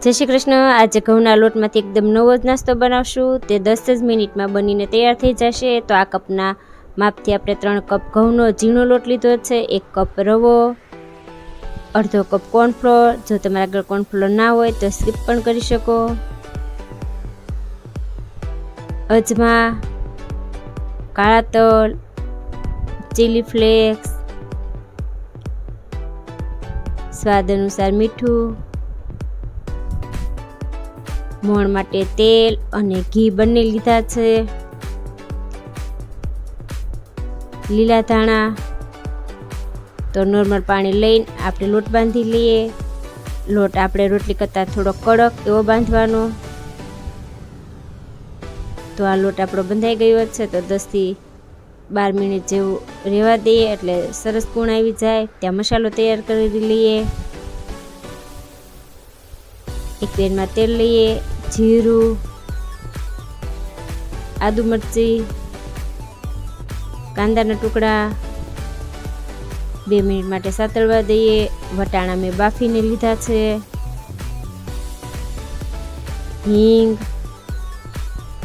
જય શ્રી કૃષ્ણ। આજે ઘઉંના લોટમાંથી એકદમ નવો જ નાસ્તો બનાવશું। તે 10 જ મિનિટમાં બનીને તૈયાર થઈ જશે। તો આ કપના માપથી આપણે 3 કપ ઘઉંનો ઝીણો લોટ લીધો છે, 1 કપ રવો, અડધો કપ કોર્નફ્લોર। જો તમારા આગળ કોર્નફ્લોર ના હોય તો સ્કીપ પણ કરી શકો। અજમા, કાળા તલ, ચીલી ફ્લેક્સ, સ્વાદ અનુસાર મીઠું, મોણ માટે તેલ અને ઘી બંને લીધા છે, લીલા ધાણા। તો નોર્મલ પાણી લઈને આપણે લોટ બાંધી લઈએ। લોટ આપણે રોટલી કરતાં થોડો કડક એવો બાંધવાનો। તો આ લોટ આપણો બંધાઈ ગયો છે। તો 10 થી 12 મિનિટ જેવું રહેવા દઈએ એટલે સરસ પૂણ આવી જાય। ત્યાં મસાલો તૈયાર કરી લઈએ। એક પેનમાં તેલ લઈએ, જીરું, આદુ મરચી, કાંદાના ટુકડા 2 મિનિટ માટે સાતળવા દઈએ। વટાણા મેં બાફીને લીધા છે, હિંગ,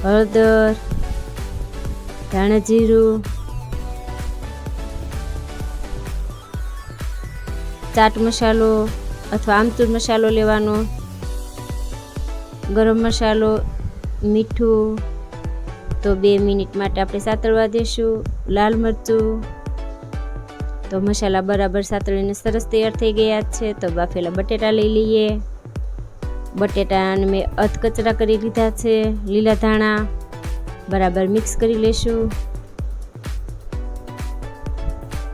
હળદર, ધાણા જીરું, ચાટ મસાલો અથવા આમચૂર મસાલો લેવાનો, ગરમ મસાલો, મીઠું। તો 2 મિનિટ માટે આપણે સાતળવા દઈશું। લાલ મરચું। તો મસાલા બરાબર સાતળીને સરસ તૈયાર થઈ ગયા છે। તો બાફેલા બટેટા લઈ લઈએ। બટેટાને મેં અધકચરા કરી લીધા છે। લીલા ધાણા બરાબર મિક્સ કરી લેશું।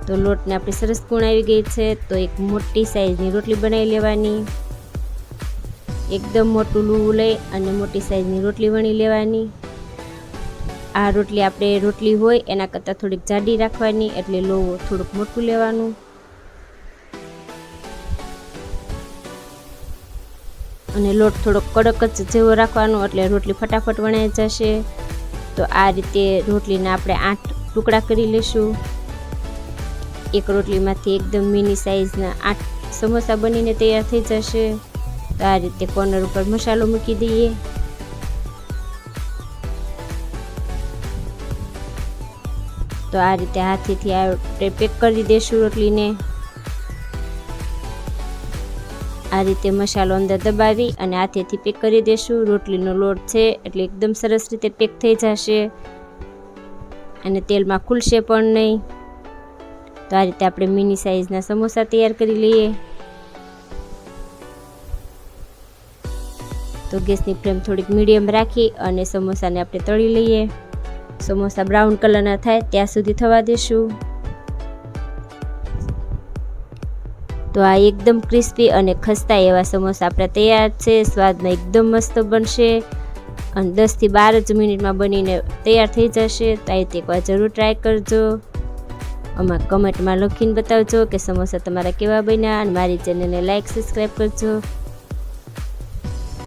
તો લોટને આપણી સરસ કૂણ આવી ગઈ છે। તો એક મોટી સાઈઝની રોટલી બનાવી લેવાની। એકદમ મોટું લુવું લઈ અને મોટી સાઈઝની રોટલી વણી લેવાની। આ રોટલી આપણે રોટલી હોય એના કરતાં થોડીક જાડી રાખવાની, એટલે લોવો થોડુંક મોટું લેવાનું। અને લોટ થોડોક કડક જ જેવો રાખવાનો, એટલે રોટલી ફટાફટ વણાઈ જશે। તો આ રીતે રોટલીના આપણે 8 ટુકડા કરી લેશું। એક રોટલીમાંથી એકદમ મિની સાઈઝના 8 સમોસા બનીને તૈયાર થઈ જશે। તો આ રીતે કોર્નર ઉપર મસાલો મૂકી દઈએ। તો આ રીતે હાથેથી આપણે પેક કરી દઈશું રોટલીને। આ રીતે મસાલો અંદર દબાવી અને હાથેથી પેક કરી દઈશું। રોટલીનો લોટ છે એટલે એકદમ સરસ રીતે પેક થઈ જશે અને તેલમાં ખુલશે પણ નહીં। તો આ રીતે આપણે મિની સાઈઝના સમોસા તૈયાર કરી લઈએ। તો ગેસની ફ્લેમ થોડીક મીડિયમ રાખી અને સમોસાને આપણે તળી લઈએ। સમોસા બ્રાઉન કલરના થાય ત્યાં સુધી થવા દેશું। તો આ એકદમ ક્રિસ્પી અને ખસ્તા એવા સમોસા આપણા તૈયાર છે। સ્વાદમાં એકદમ મસ્ત બનશે અને 10 થી 12 જ મિનિટમાં બનીને તૈયાર થઈ જશે। તો આ રીતે એકવાર જરૂર ટ્રાય કરજો। આમાં કમેન્ટમાં લખીને બતાવજો કે સમોસા તમારા કેવા બન્યા, અને મારી ચેનલને લાઈક સબસ્ક્રાઈબ કરજો।